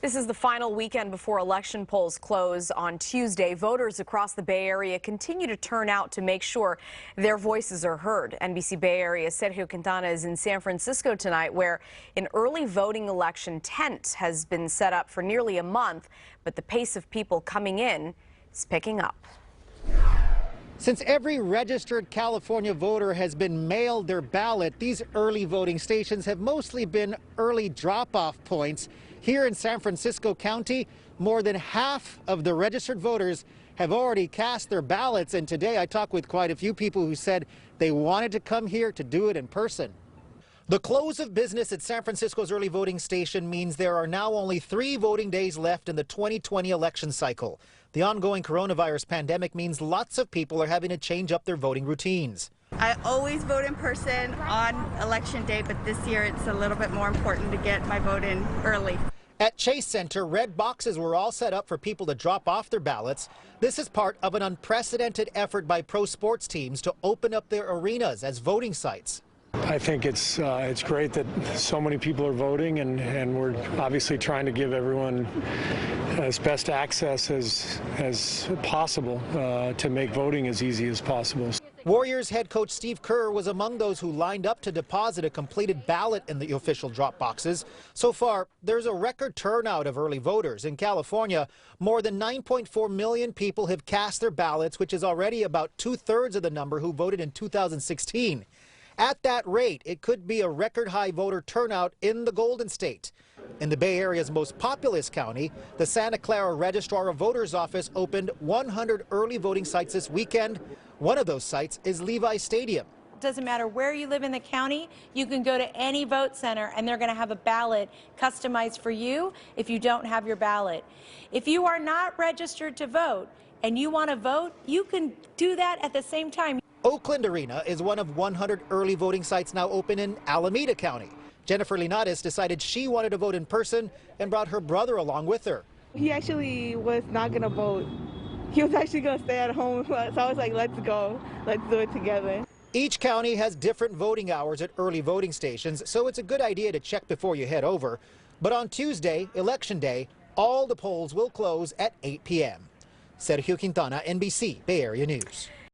This is the final weekend before election polls close on Tuesday. Voters across the Bay Area continue to turn out to make sure their voices are heard. NBC Bay Area Sergio Quintana is in San Francisco tonight, where an early voting election tent has been set up for nearly a month, but the pace of people coming in is picking up. Since every registered California voter has been mailed their ballot, these early voting stations have mostly been early drop-off points. Here in San Francisco County, more than half of the registered voters have already cast their ballots, and today I talked with quite a few people who said they wanted to come here to do it in person. The close of business at San Francisco's early voting station means there are now only 3 voting days left in the 2020 election cycle. The ongoing coronavirus pandemic means lots of people are having to change up their voting routines. I always vote in person on election day, but this year it's a little bit more important to get my vote in early. At Chase Center, red boxes were all set up for people to drop off their ballots. This is part of an unprecedented effort by pro sports teams to open up their arenas as voting sites. I think it's great that so many people are voting, and we're obviously trying to give everyone as best access as possible to make voting as easy as possible. Warriors head coach Steve KERR was among those who lined up to deposit a completed ballot in the official drop boxes. So far, there's a record turnout of early voters. In California, more than 9.4 million people have cast their ballots, which is already about 2/3 of the number who voted in 2016. At that rate, it could be a record high voter turnout in the Golden State. In the Bay Area's most populous county, the Santa Clara Registrar of Voters office opened 100 early voting sites this weekend. One of those sites is Levi Stadium. Doesn't matter where you live in the county, you can go to any vote center and they're going to have a ballot customized for you if you don't have your ballot. If you are not registered to vote and you want to vote, you can do that at the same time. Oakland Arena is one of 100 early voting sites now open in Alameda County. Jennifer LINARES decided she wanted to vote in person and brought her brother along with her. He actually was not going to vote. He was actually going to stay at home, so I was like, let's go. Let's do it together. Each county has different voting hours at early voting stations, so it's a good idea to check before you head over. But on Tuesday, Election Day, all the polls will close at 8 p.m. Sergio Quintana, NBC Bay Area News.